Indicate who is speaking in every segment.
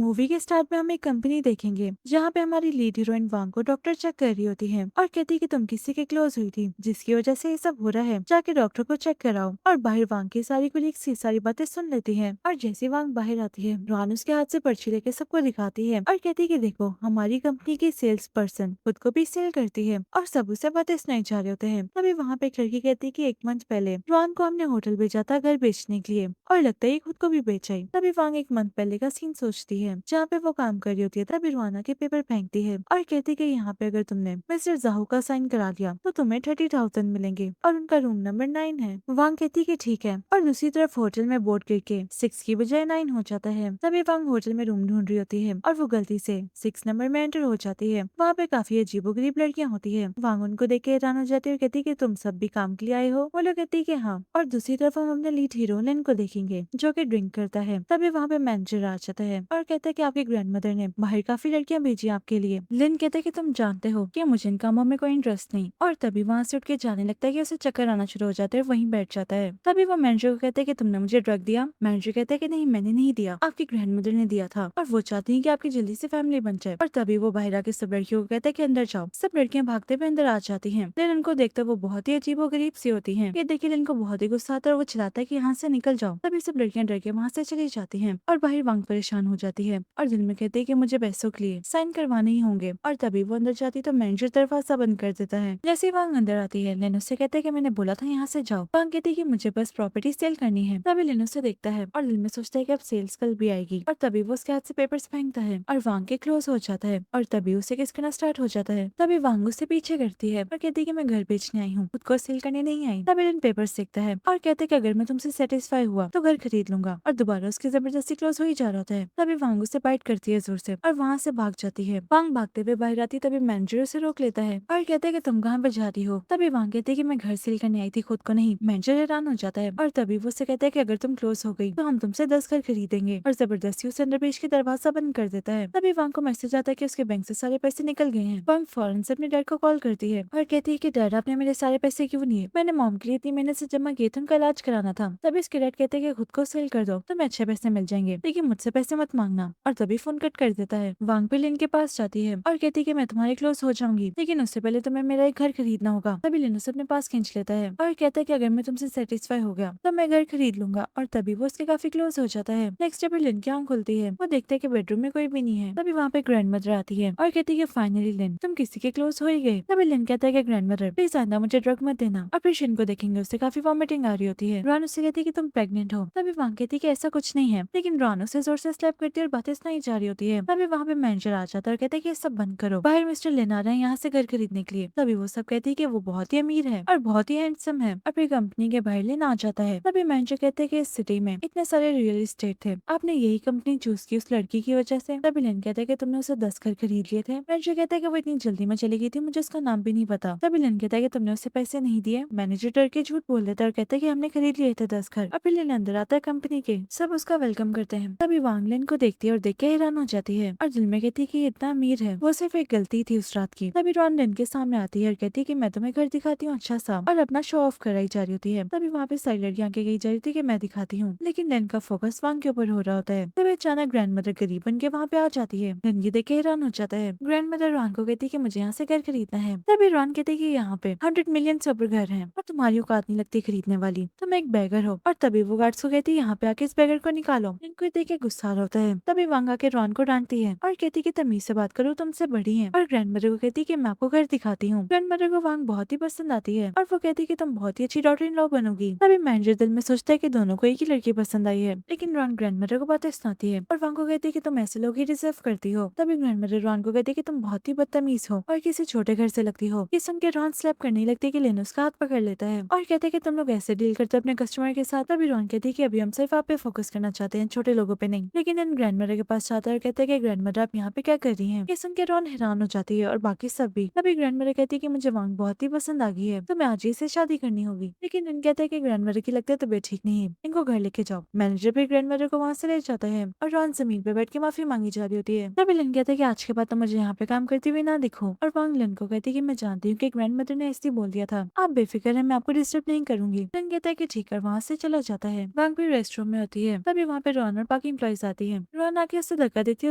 Speaker 1: Movie के start में हम एक कंपनी देखेंगे जहाँ पे हमारी लीड हीरोइन वांग को डॉक्टर चेक कर रही होती है और कहती है कि तुम किसी के क्लोज हुई थी जिसकी वजह से ये सब हो रहा है, जाके डॉक्टर को चेक कराओ। और बाहर वांग की सारी कुलीग्स ये सारी बातें सुन लेती है और जैसे वांग बाहर आती है रुआन उसके हाथ से पर्ची लेके सबको दिखाती है और कहती है कि देखो हमारी कंपनी की सेल्स पर्सन खुद को भी सेल करती है और सब उसे बातें सुनाई जा रहे होते हैं। तभी वहाँ पे एक लड़की कहती है कि 1 मंथ पहले रुआन को हमने होटल भेजा था घर बेचने के लिए और लगता है ये खुद को भी बेच आई। तभी वांग 1 मंथ पहले का सीन सोचती है जहाँ पे वो काम कर रही होती है। तभी रुआना के पेपर फेंकती है और कहती है कि यहाँ पे अगर तुमने मिस्टर जाहू का साइन करा दिया तो तुम्हें 30,000 मिलेंगे और उनका रूम नंबर 9 है। वांग कहती है कि ठीक है और दूसरी तरफ होटल में बोर्ड गिर के 6 की बजाय 9 हो जाता है। तभी वांग होटल में रूम ढूंढ रही होती है और वो गलती से 6 नंबर में एंटर हो जाती है। वहाँ पे काफी अजीबोगरीब लड़कियां होती है। वांग उनको देख के हैरान हो जाती है और कहती है कि तुम सब भी काम के लिए आए हो। वो लोग कहती है कि हाँ। और दूसरी तरफ हम अपने लीड हीरो लिन को देखेंगे जो कि ड्रिंक करता है। तभी वहाँ पे मैनेजर आ जाता है और कहता है कि आपकी ग्रैंडमदर ने बाहर काफी लड़कियां भेजी आपके लिए। लिन कहता है कि तुम जानते हो कि मुझे इन कामों में कोई इंटरेस्ट नहीं। और तभी वहाँ से उठ के जाने लगता है कि उसे चक्कर आना शुरू हो जाता है, वहीं बैठ जाता है। तभी वो मैनेजर को कहते हैं कि तुमने मुझे ड्रग दिया। मैनेजर कहता है कि नहीं मैंने नहीं दिया, आपकी ग्रैंडमदर ने दिया था और वो चाहती है कि आपकी जल्दी से फैमिली बन जाए। और तभी वो बाहर आके सब लड़कियों को कहता है कि अंदर जाओ। सब लड़कियां भागते हुए अंदर आ जाती हैं। लेकिन उनको देखते वो बहुत ही अजीब और गरीब सी होती हैं। ये देखिए लिन को बहुत ही गुस्सा आता है और वो चिल्लाता है कि यहाँ से निकल जाओ। तभी सब लड़कियां डर के वहाँ से चली जाती हैं और बाहर वांग परेशान हो जाती है और दिल में कहते हैं कि मुझे पैसों के लिए साइन करवाने ही होंगे। और तभी वो अंदर जाती तो मैनेजर दरवाजा बंद कर देता है। जैसे ही वांग अंदर आती है लिन उससे कहते हैं कि मैंने बोला था यहाँ से जाओ। वांग कहती है कि मुझे बस प्रॉपर्टी सेल करनी है। तभी लिन उसे देखता है और दिल में सोचता है कि अब सेल्स कल भी आएगी। और तभी वो उसके हाथ से पेपर्स फेंकता है और वांग के क्लोज हो जाता है और तभी उसे किस करना स्टार्ट हो जाता है। तभी वांग उससे पीछे करती है और कहती है कि मैं घर बेचने आई हूँ, खुद को सेल करने नहीं आई। तभी लिन पेपर्स देखता है और कहते हैं कि अगर मैं तुमसे सेटिस्फाई हुआ तो घर खरीद लूंगा। और दोबारा उसकी जबरदस्ती क्लोज हो ही जा रहा होता है। तभी वांग उसे बाइट करती है जोर से और वहाँ से भाग जाती है। वांग भागते हुए बाहर आती तभी मैनेजर उसे रोक लेता है और कहते हैं कि तुम कहाँ पे जा रही हो। तभी वांग कहती है कि मैं घर सेल करने आई थी, खुद को नहीं। मैनेजर हैरान हो जाता है और तभी वो उससे कहता है कि अगर तुम क्लोज हो गई तो हम तुमसे 10 घर खरीदेंगे और जबरदस्ती उसे अंदर भेज के दरवाजा बंद कर देता है। तभी वांग को मैसेज आता है कि उसके बैंक से सारे पैसे निकल गए हैं। वांग फौरन से अपने डैड को कॉल करती है और कहती है कि डैड आपने मेरे सारे पैसे क्यों लिए, मैंने मॉम के लिए इतनी मेहनत से जमा किए थे, उनका इलाज कराना था। तभी उसके डैड कहते हैं कि खुद को सेल कर दो तुम्हें अच्छे पैसे मिल जाएंगे, लेकिन मुझसे पैसे मत मांगना। और तभी फोन कट कर देता है। वांग भी लिन के पास जाती है और कहती है कि मैं तुम्हारे क्लोज हो जाऊंगी, लेकिन उससे पहले तुम्हें मेरा एक घर खरीदना होगा। तभी लिन उसे अपने पास खींच लेता है और कहता है कि अगर मैं तुमसे सेटिस्फाई हो गया तो मैं घर खरीद लूंगा। और तभी वो उसके काफी क्लोज हो जाता है। नेक्स्ट डे पर लिन की आंख खुलती है, वो देखते है कि बेडरूम में कोई भी नहीं है। तभी वहाँ पे ग्रैंड मदर आती है और कहती है कि फाइनली लिन तुम किसी के क्लोज हो ही गए। तभी लिन कहता है कि ग्रैंड मदर प्लीज आइंदा मुझे ड्रग मत देना। और फिर शिन को देखेंगे उससे काफी वॉमिटिंग आ रही होती है। रॉन उससे कहती है कि तुम प्रेग्नेंट हो। तभी वांग कहती है कि ऐसा कुछ नहीं है, लेकिन रॉन उसे जोर से स्लैप करती है और बातें सुनाई जा रही होती है। तभी वहाँ पे मैनेजर आ जाता है और कहता है कि ये सब बंद करो, बाहर मिस्टर लिन आ रहे हैं यहाँ से घर खरीदने के लिए। तभी वो सब कहती है कि वो बहुत ही अमीर है और बहुत ही हैंडसम है। और फिर कंपनी के बाहर लिन आ जाता है। तभी मैनेजर कहते हैं कि इस सिटी में इतने सारे रियल एस्टेट थे, आपने यही कंपनी चूज की उस लड़की की वजह से। तभी लिन कहता है कि तुमने उसे 10 घर खरीद लिए थे। मैनेजर कहता है कि वो इतनी जल्दी में चली गई थी, मुझे उसका नाम भी नहीं पता। तभी लिन कहता है कि तुमने उसे पैसे नहीं दिए। मैनेजर डर के झूठ बोल देता है और कहता है कि हमने खरीद लिए थे 10 घर। और फिर लिन अंदर आता है कंपनी के, सब उसका वेलकम करते हैं। तभी वांग लिन को देखती है और देख के हैरान हो जाती है और दिल में कहती है कि ये इतना अमीर है, वो सिर्फ एक गलती थी उस रात की। तभी रॉन लिन के सामने आती है और कहती है कि मैं तुम्हें घर दिखाती हूँ अच्छा सा, और अपना शो ऑफ कराई जा रही होती है। तभी वहाँ पे सारी लड़कियां आगे गई जा रही थी कि मैं दिखाती हूँ, लेकिन लिन का फोकस वांग के ऊपर हो रहा होता है। तभी अचानक ग्रैंड मदर गरीब बन के वहाँ पे आ जाती है। लिन ये देख के हैरान हो जाता है। ग्रैंड मदर रॉन को कहती है कि मुझे यहाँ से घर खरीदना है। तभी रॉन कहती है कि यहाँ पे 100 मिलियन से ऊपर घर है और तुम्हारी औकात नहीं लगती खरीदने वाली, तुम एक बेगर हो। और तभी वो गार्ड्स को कहती है यहाँ पे आके इस बेगर को निकालो। इनको देख के गुस्सा आ रहा होता है। तभी वांग आके रॉन को डांटती है और कहती है कि तमीज से बात करो, तुमसे बड़ी है। और ग्रैंड मदर को कहती है कि मैं आपको घर दिखाती हूँ। ग्रैंड मदर को वांग बहुत ही पसंद आती है और वो कहती है कि तुम बहुत ही अच्छी डॉटर इन लॉ बनोगी। तभी मैनेजर दिल में सोचता है कि दोनों को एक ही लड़की पसंद आई है, लेकिन रॉन ग्रैंड मदर को बातें सुनाती है और वांग को कहती है कि तुम ऐसे लोग ही डिजर्व करती हो। तभी ग्रैंड मदर रॉन को कहती है कि तुम बहुत ही बदतमीज हो और किसी छोटे घर से लगती हो। ये सुन के रॉन स्लैप करने लगती है कि लेन उसका हाथ पकड़ लेता है और कहते हैं कि तुम लोग ऐसे डील करते हो अपने कस्टमर के साथ। तभी रॉन कहती है कि अभी हम सिर्फ आप पे फोकस करना चाहते हैं, छोटे लोगों पे नहीं। लेकिन इन ग्रैंड मदर के पास जाता है और कहते हैं कि ग्रैंड मदर आप यहाँ पे क्या कर रही हैं। ये सुन के रॉन हैरान हो जाती है और बाकी सब भी। तभी ग्रैंड मदर कहती है कि मुझे वांग बहुत ही पसंद आ गई है, तो मैं आज ही से शादी करनी होगी। लेकिन इन कहते हैं कि ग्रैंड मदर की लगता है तबीयत ठीक नहीं है, इनको घर लेके जाओ। मैनेजर भी ग्रैंड मदर को वहाँ से ले जाता है और रॉन जमीन पे बैठ के माफी मांगी जा रही होती है। तभी लिन कहते हैं कि आज के बाद तो मुझे यहाँ पे काम करती हुई ना दिखो। और वांग लिन को कहती है कि मैं जानती हूँ कि ग्रैंड मदर ने ऐसे ही बोल दिया था, आप बेफिक्र है, मैं आपको डिस्टर्ब नहीं करूंगी। लिन कहता है कि ठीक है, वहाँ से चला जाता है। वांग भी रेस्ट रूम में होती है। तभी वहाँ पे रॉन और बाकी एम्प्लॉइज आती है। रॉन रॉन आके उससे धक्का देती है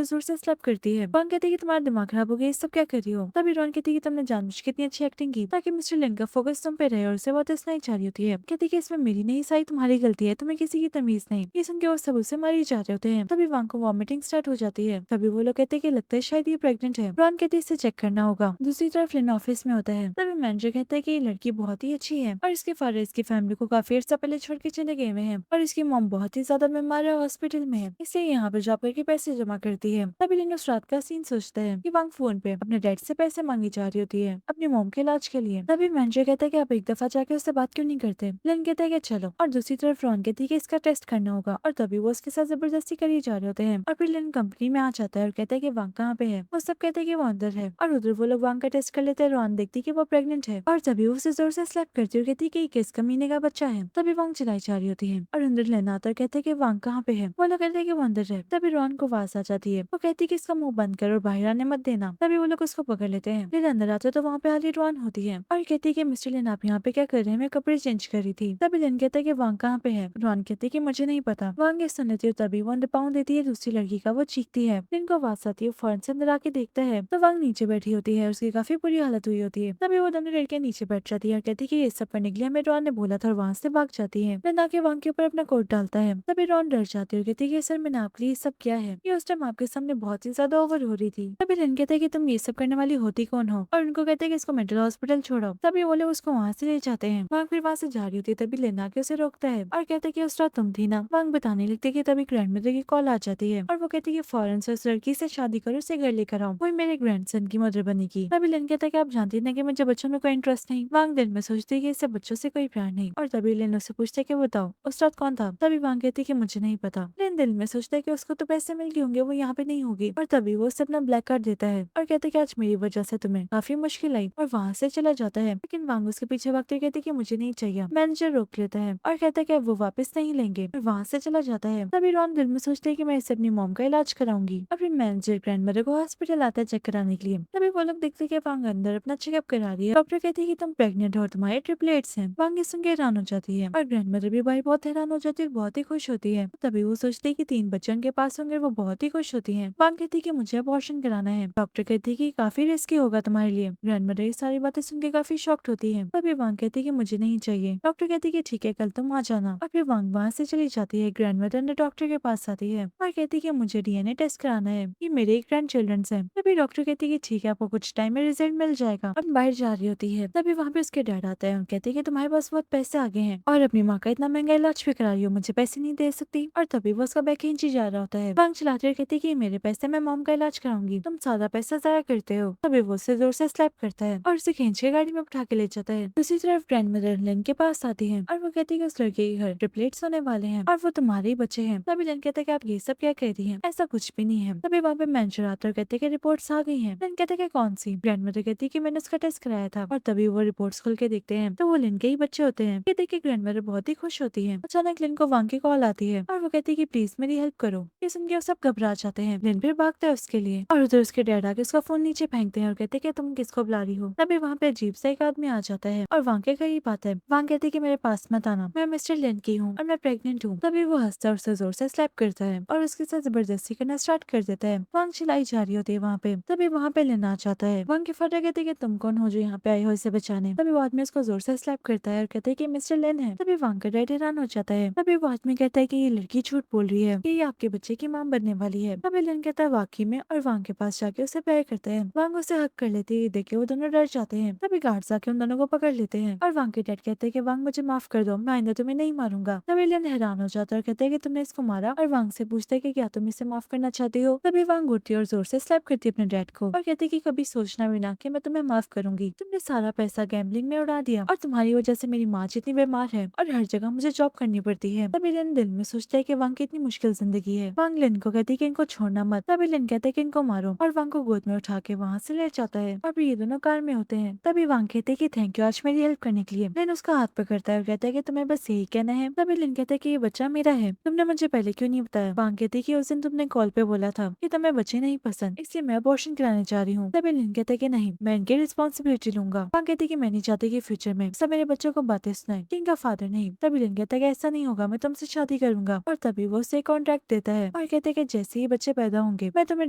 Speaker 1: और जोर से स्लैप करती है। वांग कहती है कि तुम्हारा दिमाग खराब हो गया, ये सब क्या कर रही हो। तभी रॉन कहती है कि तुमने जानबूझ के इतनी अच्छी एक्टिंग की ताकि मिस्टर लिन का फोकस तुम पे रहे और उसे बहुत हंसना ही चाह रही होती है। कहती है कि इसमें मेरी नहीं, सारी तुम्हारी गलती है, तुम्हें किसी की तमीज नहीं। ये सुन के वो सब उसे मारी जा रहे होते हैं। तभी वांग को वॉमिटिंग स्टार्ट हो जाती है। तभी वो लोग कहते हैं कि लगता है शायद ये प्रेग्नेंट है। रॉन कहती है इसे चेक करना होगा। दूसरी तरफ लिन ऑफिस में होता है। तभी मैनेजर कहता है कि ये लड़की बहुत ही अच्छी है और इसके फादर इसकी फैमिली को काफी अर्सा पहले छोड़ के चले गए हुए हैं और इसकी मॉम बहुत ही ज्यादा बीमार है, हॉस्पिटल में है, इसलिए यहाँ पे जॉब करके पैसे जमा करती है। तभी लिन उस रात का सीन सोचता है कि वांग फोन पे अपने डैड से पैसे मांगी जा रही होती है अपनी मॉम के इलाज के लिए। तभी मैनेजर कहता है कि आप एक दफा जाके उससे बात क्यों नहीं करते। लिन कहता है कि चलो, और दूसरी तरफ रॉन कहती है कि इसका टेस्ट करना होगा और तभी वो उसके साथ जबरदस्ती करी जा रहे होते हैं। और फिर लिन कंपनी में आ जाता है और कहता है कि वांग कहाँ पे है। वो सब कहते हैं कि वो अंदर है और उधर वो लोग वांग का टेस्ट कर लेते हैं। रॉन देखती है कि वो प्रेग्नेंट है और तभी वो उसे जोर से स्लैप करती है और कहती है कि ये किस कमीने का बच्चा है। तभी वांग चिल्लाई जा रही होती है और अंदर लेना आता है, कहते हैं कि वांग कहाँ पे है। वो लोग कहते हैं कि वो अंदर है। तभी रॉन को आवाज आ जाती है। वो कहती है कि इसका मुंह बंद कर और बाहर आने मत देना। तभी वो लोग उसको पकड़ लेते हैं। लिन अंदर आते तो वहाँ पे हाली रॉन होती है और कहती है कि मिस्टर लिन आप यहाँ पे क्या कर रहे हैं, मैं कपड़े चेंज कर रही थी। तभी लिन कहता है कि वांग कहाँ पे है। रॉन कहती है कि मुझे नहीं पता। वांग ये सुन लेती है। तभी वो 100 पाउंड देती है दूसरी लड़की का। वो चीखती है। लिन को आवाज आती है, फौरन से अंदर आके देखता है तो वांग नीचे बैठी होती है। उसकी काफी बुरी हालत हुई होती है। तभी वो दोनों लड़कियां नीचे बैठ जाती है और कहती है कि ये सब करने के लिए हमें रॉन ने बोला था और वहाँ से भाग जाती है। लिन आके वांग के ऊपर अपना कोट डालता है। तभी रॉन डर जाती है और कहती है कि सर मैंने आपके लिए सब किया है, ये उस टाइम आपके सामने बहुत ही ज्यादा ओवर हो रही थी। तभी लिन कहता है कि तुम ये सब करने वाली होती कौन हो और उनको कहते हैं कि इसको मेंटल हॉस्पिटल छोड़ो। तभी वो लोग उसको वहाँ से ले जाते हैं। वांग फिर वहाँ से जा रही होती है। तभी लिन आके उसे रोकता है और कहता है कि उस रात तुम थी ना। वांग बताने लगती है कि तभी ग्रैंडमदर की कॉल आ जाती है और वो कहती है कि फौरन से उस लड़की से शादी करो, उसे घर लेकर आओ, वो मेरे ग्रैंडसन की मदर बनेगी। तभी लिन कहता है कि आप जानती ना कि मुझे बच्चों में कोई इंटरेस्ट नहीं। वांग दिल में सोचती है कि इससे बच्चों से कोई प्यार नहीं और तभी लिन उससे पूछता है कि बताओ उस रात कौन था। तभी वांग कहती है कि मुझे नहीं पता। लिन दिल में सोचता है कि उसको तो पैसे मिल गए होंगे, वो यहाँ पे नहीं होगी। और तभी वो उसे अपना ब्लैक कार्ड देता है और कहते हैं कि आज मेरी वजह से तुम्हें काफी मुश्किल आई और वहाँ से चला जाता है। लेकिन वांग उसके पीछे भागते हुए कहती है कि मुझे नहीं चाहिए। मैनेजर रोक लेता है और कहता है कि अब वो वापस नहीं लेंगे और वहाँ से चला जाता है। तभी रॉन दिल में सोचते है कि मैं इससे अपनी मॉम का इलाज कराऊंगी और फिर मैनेजर ग्रैंडमदर को हॉस्पिटल आता है चेक कराने के लिए। तभी वो लोग देखते हैं कि वांग अंदर अपना चेकअप करा रही है। डॉक्टर कहती है कि तुम प्रेग्नेंट हो और तुम्हारे ट्रिपलेट्स हैं। वांग ये सुन के हैरान हो जाती है और ग्रैंडमदर भी भाई बहुत हैरान हो जाती है, बहुत ही खुश होती है। तभी वो सोचती है कि 3 बच्चे उनके पास होंगे, वो बहुत ही खुश होती है। वांग कहती है कि मुझे अबॉर्शन कराना है। डॉक्टर कहती है कि काफी रिस्की होगा तुम्हारे लिए। ग्रैंडमदर ये सारी बातें सुन के काफी शॉक्ड होती है। तभी वांग कहती है कि मुझे नहीं चाहिए। डॉक्टर कहती है कि ठीक है, कल तुम आ जाना। और फिर वांग वहाँ से चली जाती है। ग्रैंडमदर ने डॉक्टर के पास आती है और कहती है कि मुझे डीएनए टेस्ट कराना है, ये मेरे ग्रैंड चिल्ड्रन है। तभी डॉक्टर कहती है कि ठीक है, आपको कुछ टाइम में रिजल्ट मिल जाएगा। अब बाहर जा रही होती है। तभी वहाँ पे उसके डैड आता है और कहते हैं कि तुम्हारे पास बहुत पैसे आ गए हैं और अपनी माँ का इतना महंगा इलाज भी करा रही हो, मुझे पैसे नहीं दे सकती। और तभी वो उसका बैग खींची जा रहा होता है। वांग चिल्लाती है, कहती है कि मेरे पैसे, मैं मॉम का इलाज कराऊंगी, तुम सारा पैसा जाया करते हो। तभी वो उसे जोर से स्लैप करता है और उसे खींच के गाड़ी में उठा के ले जाता है। दूसरी तरफ ग्रैंडमदर लिन के पास आती है और वो कहती है कि उस लड़के के घर ट्रिपलेट्स होने वाले हैं और वो तुम्हारे ही बच्चे हैं। तभी लिन कहता है कि आप ये सब क्या कह रही हैं, ऐसा कुछ भी नहीं है। तभी वहाँ पे मैनेजर आता है और कहते हैं कि रिपोर्ट्स आ गई हैं। लिन कहते हैं कि कौन सी। ग्रैंडमदर कहती है कि मैंने उसका टेस्ट कराया था और तभी वो रिपोर्ट्स खोल के देखते हैं तो वो लिन के ही बच्चे होते हैं। ये देख के ग्रैंडमदर बहुत ही खुश होती है। अचानक लिन को वांग की कॉल आती है और वो कहती है कि प्लीज मेरी हेल्प करो। ये सुन के वो सब घबरा जाते हैं। लिन फिर भागता है उसके लिए और उधर उसके डैड आके उसका फोन नीचे फेंकते हैं और कहते हैं कि तुम किसको बुला रही हो। तभी वहाँ पे अजीब सा एक आदमी आ जाता है और वांग के करीब आता है। वांग कहती है कि मेरे पास मत आना, मैं मिस्टर लिन की हूँ और मैं प्रेग्नेंट हूँ। तभी वो हंसता है और उसे जोर से स्लैप करता है और उसके साथ जबरदस्ती करना स्टार्ट कर देता है। वांग चिल्लाई जा रही होती है वहाँ पे। तभी वहाँ पे लिन आ जाता है। वांग के फादर कहते हैं कि तुम कौन हो जो यहाँ पे आए हो इसे बचाने। तभी वो आदमी उसको जोर से स्लैप करता है और कहते हैं कि मिस्टर लिन है। तभी वांग का डैड हैरान हो जाता है। तभी वो आदमी कहता है कि ये लड़की झूठ बोल रही है कि ये आपके बच्चे की मां बनने वाली है। तभी लिन कहता है वाकई में और वांग के पास जाके उसे प्यार करता है। वांग उसे हक कर लेती है। देख के वो दोनों डर जाते हैं। तभी गार्ड्स आके उन दोनों को पकड़ लेते हैं और वांग के डैड कहते हैं कि वांग मुझे माफ कर दो, मैं आइंदा तुम्हें नहीं मारूंगा। तभी लिन हैरान हो जाता है और कहते हैं कि तुमने इसको मारा और वांग से पूछते हैं कि क्या तुम इसे माफ करना चाहती हो। तभी वांग उठती है और जोर से स्लैप करती है अपने डैड को और कहती है कि कभी सोचना भी ना कि मैं तुम्हें माफ करूंगी। तुमने सारा पैसा गैम्बलिंग में उड़ा दिया और तुम्हारी वजह से मेरी माँ जितनी बीमार है और हर जगह मुझे जॉब करनी पड़ती है। तभी लिन दिल में सोचता है कि वांग की इतनी मुश्किल जिंदगी है। वांग लिन को कहती है कि इनको छोड़ना मत। तभी लिन कहता है कि इनको मारो और वांग को गोद में उठा के वहाँ से ले जाता है और फिर ये दोनों कार में होते हैं। तभी वांग कहते हैं कि थैंक यू आज मेरी हेल्प करने के लिए। लिन उसका हाथ पकड़ता है और कहता है कि तुम्हें बस यही कहना है। तभी लिन कहता है कि ये बच्चा मेरा है, तुमने मुझे पहले क्यों नहीं बताया। वांग कहती है कि उस दिन तुमने कॉल पे बोला था कि तुम्हें बच्चे नहीं पसंद, इसलिए मैं अबॉर्शन कराने जा रही हूँ। तभी लिन कहता है कि नहीं, मैं इनकी रिस्पॉन्सिबिलिटी लूंगा। वांग कहती है कि मैं नहीं चाहती कि फ्यूचर में सब मेरे बच्चों को बातें सुनाए कि इनका फादर नहीं। तभी लिन कहता है कि ऐसा नहीं होगा, मैं तुमसे शादी करूंगा और तभी वो उसे कॉन्ट्रैक्ट देता है और कहते हैं कि जैसे ही बच्चे पैदा होंगे मैं तुम्हें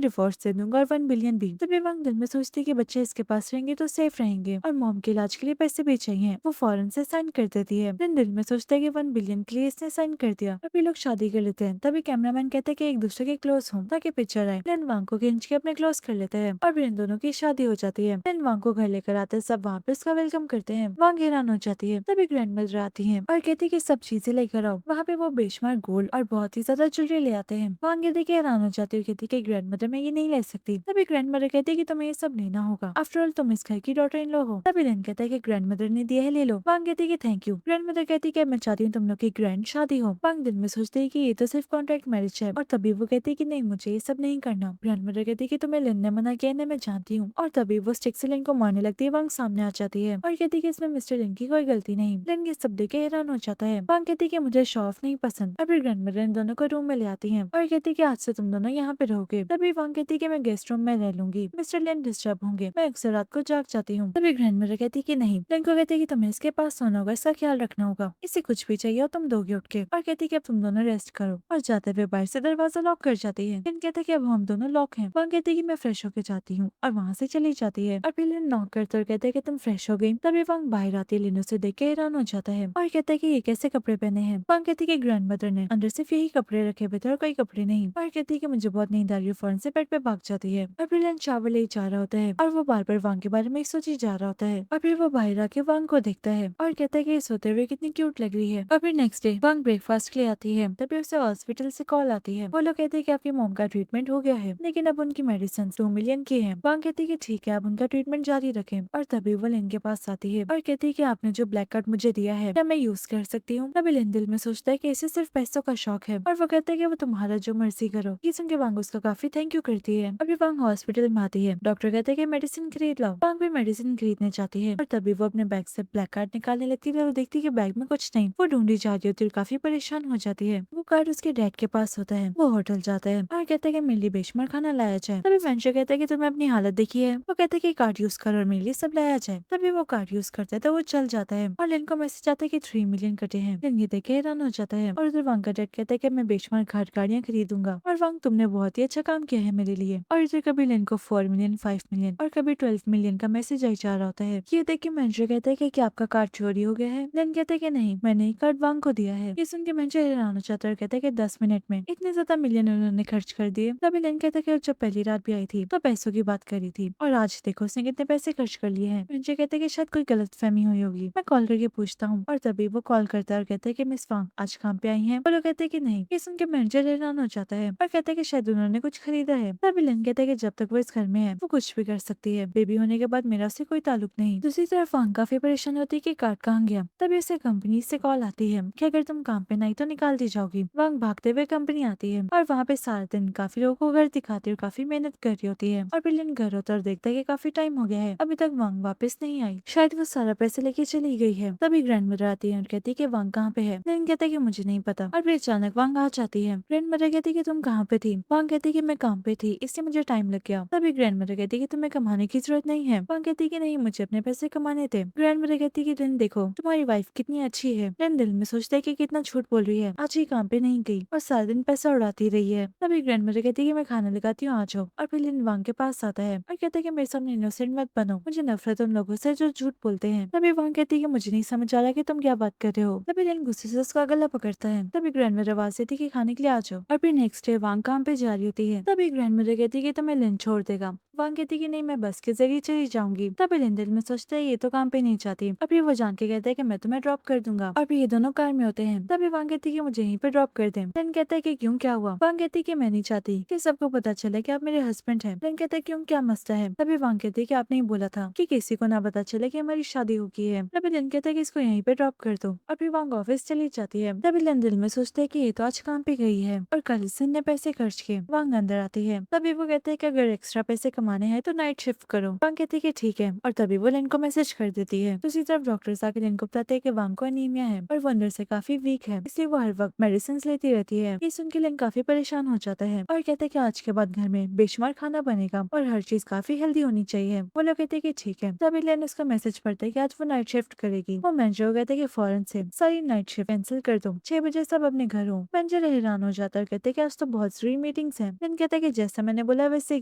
Speaker 1: डिवोर्स दे दूंगा और 1 बिलियन भी। तभी वांग दिल में सोचती है कि बच्चे इसके पास रहेंगे तो सेफ रहेंगे और मॉम के इलाज के लिए पैसे भी चाहिए। वो फौरन से साइन कर देती है। लेकिन दिल में सोचता है कि 1 बिलियन के लिए इसने साइन कर दिया। अभी लोग शादी कर लेते हैं। तभी कैमरामैन कहते हैं कि एक दूसरे के क्लोज हो ताकि पिक्चर आए। लेकिन वांग को खींच के अपने क्लोज कर लेते हैं और फिर इन दोनों की शादी हो जाती है। लेकिन वांग को घर लेकर आते हैं, सब वहाँ पे उसका वेलकम करते हैं। वांग हैरान हो जाती है। तभी ग्रैंड मदर आती है और कहती है कि सब चीजें लेकर आओ। वहाँ पे वो बेशुमार गोल्ड और बहुत ही ज्यादा ज्वेलरी ले आते हैं। वांग ये देख के हैरान हो जाती है, कहती है कि ग्रैंड मदर मैं ये नहीं ले सकती। तभी ग्रैंड मदर कहती है कि तुम्हें ये सब लेना होगा, आफ्टर ऑल तुम इस घर की डॉटर इन लॉ हो। तभी लेन कहता है कि ग्रैंड मदर ने दिया है, ले लो। वांग कहती है कि थैंक यू। ग्रैंड मदर कहती है कि मैं चाहती हूँ तुम लोग की ग्रैंड शादी हो। वांग दिल में सोचते है कि ये तो सिर्फ कॉन्ट्रैक्ट मैरिज है और तभी वो कहती है कि नहीं मुझे ये सब नहीं करना। ग्रैंड मदर कहती है कि तुम्हें लेन ने मना किया है, मैं जानती हूँ। और तभी वो स्टिक से लिन को मारने लगती है। वांग सामने आ जाती है और कहती है कि इसमें मिस्टर लिन की कोई गलती नहीं। लिन ये सब देख के हैरान हो जाता है। वांग कहती है कि मुझे शो ऑफ नहीं पसंद। और फिर ग्रैंड मदर इन दोनों को रूम में ले आती है और कहती है कि आज से तुम दोनों यहाँ पे रहोगे। तभी वांग कहती है कि मैं गेस्ट रूम में रह लूंगी, मिस्टर लिन डिस्टर्ब होंगे, मैं अक्सर रात को जाग जाती हूँ। तभी ग्रैंड मदर कहती है कि नहीं। लिन को कहती है कि तुम्हें इसके पास सोना होगा, इसका ख्याल रखना होगा, इसे कुछ भी चाहिए हो तुम दोगे उठ के। और कहती है कि अब तुम दोनों रेस्ट करो और जाते हुए बाहर से दरवाजा लॉक कर जाती है। लिन कहता है कि अब हम दोनों लॉक हैं। वांग कहती है कि मैं फ्रेश होके जाती हूँ और वहाँ से चली जाती है। और फिर लिन नॉक करते और कहते हैं कि तुम फ्रेश हो गई। तभी वांग बाहर आती है, लिन उसे देख के हैरान हो जाता है और कहता है कि ये कैसे कपड़े पहने हैं। वांग कहती है कि ग्रैंड मदर ने अंदर सिर्फ यही कपड़े रखे हुए थे और कोई कपड़े नहीं। और कहती है कि मुझे बहुत नींद आ रही है, फौरन से बेड पे भाग जाती है। और फिर लिन शावर ले जा रहा होता है और वो बार बार वांग के बारे में सोची जा रहा होता है। और फिर वो बाहर आके वांग को देखता है और कहता है कि ये सोते हुए कितनी क्यूट लग रही है। और फिर नेक्स्ट डे वांग ब्रेकफास्ट के लिए आती है। तभी उसे हॉस्पिटल से कॉल आती है। वो लोग कहते हैं कि आपकी मॉम का ट्रीटमेंट हो गया है, लेकिन अब उनकी मेडिसिन 2 मिलियन की है। वांग कहती है कि ठीक है, आप उनका ट्रीटमेंट जारी रखें। और तभी वो लिन के पास आती है और कहती है कि आपने जो ब्लैक कार्ड मुझे दिया है क्या मैं यूज कर सकती हूँ। तभी लिन दिल में सोचता है कि इसे सिर्फ पैसों का शौक है और वो कहता है कि वो तुम्हारा जो मर्जी करो। ये सुन के वांग उसका काफी थैंक यू करती है। अभी वांग हॉस्पिटल में आती है। डॉक्टर कहते हैं कि मेडिसिन खरीद लो। वांग भी मेडिसिन खरीदने जाती है और तभी वो अपने बैग से ब्लैक कार्ड निकालने लगती है और वो देखती है कि बैग में कुछ नहीं। वो ढूंढी जा रही होती है और काफी परेशान हो जाती है। वो कार्ड उसके डैड के पास होता है। वो होटल जाता है और कहता है कि मेरे लिए बेशुमार खाना लाया जाए। तभी वेंचर कहता है कि तुम्हें अपनी हालत देखी है। वो कहता है कि कार्ड यूज करो और मेरे लिए सब लाया जाए। तभी वो कार्ड यूज करता है तो वो चल जाता है और लिन को मैसेज आता है कि 3 मिलियन कटे हैं। लिन ये देख के हैरान हो जाता है और उधर वांग का डैड कहता है कि मैं बेशुमार घाट गाड़ियां खरीदूंगा और वांग तुमने बहुत ही अच्छा काम किया है मेरे लिए। और इधर कभी लिन को 4 मिलियन, 5 मिलियन और कभी 12 मिलियन का मैसेज आई जा रहा होता है। ये देख के मैनेजर कहता है कि क्या आपका कार्ड चोरी हो गया है। लिन कहता है कि नहीं, मैंने ये कार्ड वांग को दिया है। ये सुन के मैनेजर हैरान हो जाता है और कहता है कि 10 मिनट में इतने ज्यादा मिलियन उन्होंने खर्च कर दिए। तभी लिन कहता है कि जब पहली रात भी आई थी तो पैसों की बात करी थी और आज देखो उसने कितने पैसे खर्च कर लिए हैं। मैनेजर कहते हैं कि शायद कोई गलत फहमी हुई होगी, मैं कॉल करके पूछता हूँ। और तभी वो कॉल करता है और कहता है कि मिस वांग आज काम पे आई हैं। वो लोग कहते हैं कि नहीं। ये सुन के मैनेजर हैरान हो जाता है और कहता है कि शायद उन्होंने कुछ खरीदा है। तभी लिन कहता है कि जब तक वो इस घर में है वो कुछ भी कर सकती है, बेबी होने के बाद मेरा उससे कोई ताल्लुक नहीं। दूसरी तरफ वांग काफी परेशान होती है कि कार्ड कहाँ गया। तभी उसे कंपनी से कॉल आती है कि अगर तुम काम पे नहीं तो निकाल दी जाओगी। वांग भागते हुए कंपनी आती है और वहाँ पे सारा दिन काफी लोगों को घर दिखाती है और काफी मेहनत कर रही होती है। और फिर लिन घर होता है और देखता है कि काफी टाइम हो गया है, अभी तक वांग वापस नहीं आई, शायद वो सारा पैसे लेके चली गई है। तभी ग्रैंड मदर आती है और कहती है कि वांग कहाँ पे है। लिन कहता है कि मुझे नहीं पता। और फिर अचानक वांग आ जाती है। ग्रैंड मदर कहती है कि तुम कहाँ पे थी। वांग कहती है कि मैं काम पे थी, इससे मुझे टाइम लग गया। तभी ग्रैंड मदर कहती है कि तुम्हें कमाने की जरूरत नहीं है। वांग कहती है कि नहीं, मुझे अपने पैसे कमाने थे। ग्रैंड मदर कहती है कि लिन देखो तुम्हारी वाइफ कितनी अच्छी है। लिन दिल में सोचता है कि कितना झूठ बोल रही है, आज ही काम पे नहीं गई और सारा दिन पैसा उड़ाती रही है। तभी ग्रैंड मदर कहती है कि मैं खाना लगाती हूँ, आ जाओ। और फिर लिन वांग के पास आता है और कहता है कि मेरे सामने इनोसेंट मत बनो, मुझे नफरत उन लोगों से जो झूठ बोलते हैं। तभी वांग कहती है कि मुझे नहीं समझ आ रहा कि तुम क्या बात कर रहे हो। तभी लिन गुस्से से उसका गला पकड़ता है। तभी ग्रैंड मदर आवाज देती है कि खाने के लिए आ जाओ। और फिर नेक्स्ट डे वांग काम पे जा रही होती है। तभी ग्रैंड मदर कहती है कि तुम्हें लिन छोड़ देगा। वांग कहती है कि नहीं, मैं बस के जरिए चली जाऊंगी। तभी लिन दिल में सोचता है ये तो काम पे नहीं जाती। अभी वो जान के कहता है कि मैं तुम्हें ड्रॉप कर दूंगा। और फिर ये दोनों कार में होते हैं। तभी वांग कहती है कि मुझे यहीं पे ड्रॉप कर दे। लिन कहता है कि क्यों, क्या हुआ। वांग कहती है कि मैं नहीं चाहती कि सबको पता चले कि आप मेरे हस्बैंड हैं। लिन कहता है क्यों, क्या मसला है। तभी वांग कहती है कि आपने ही बोला था कि किसी को ना पता चले कि हमारी शादी हो गई है। तभी लिन कहता है कि इसको यहीं पे ड्रॉप कर दो। और फिर वांग ऑफिस चली जाती है। तभी लिन दिल में सोचता है कि ये तो आज काम पे गई है और कल से ने पैसे खर्च किए। वांग अंदर आती है। तभी वो कहते हैं कि अगर एक्स्ट्रा पैसे कमाने हैं तो नाइट शिफ्ट करो। वांग कहती है कि ठीक है, और तभी वो लिन को मैसेज कर देती है। दूसरी तरफ डॉक्टर्स आके लिन को बताते हैं कि वांग को अनीमिया है और वो अंदर से काफी वीक है, इसलिए वो हर वक्त मेडिसिन लेती रहती है। ये सुन के लिन काफी परेशान हो जाता है और कहते हैं कि आज के बाद घर में बेशुमार खाना बनेगा और हर चीज काफी हेल्दी होनी चाहिए। वो लोग कहते हैं कि ठीक है। तभी लिन उसका मैसेज पढ़ता है कि आज वो नाइट शिफ्ट करेगी। वो मैनेजर को कहते हैं कि फौरन से सारी नाइट शिफ्ट कैंसिल कर दो, 6 बजे सब अपने घर हो। मैनेजर हैरान हो जाता है और कहते हैं कि आज तो बहुत जरूरी मीटिंग्स हैं। लिन कहता है कि जैसा मैंने बोला वैसे ही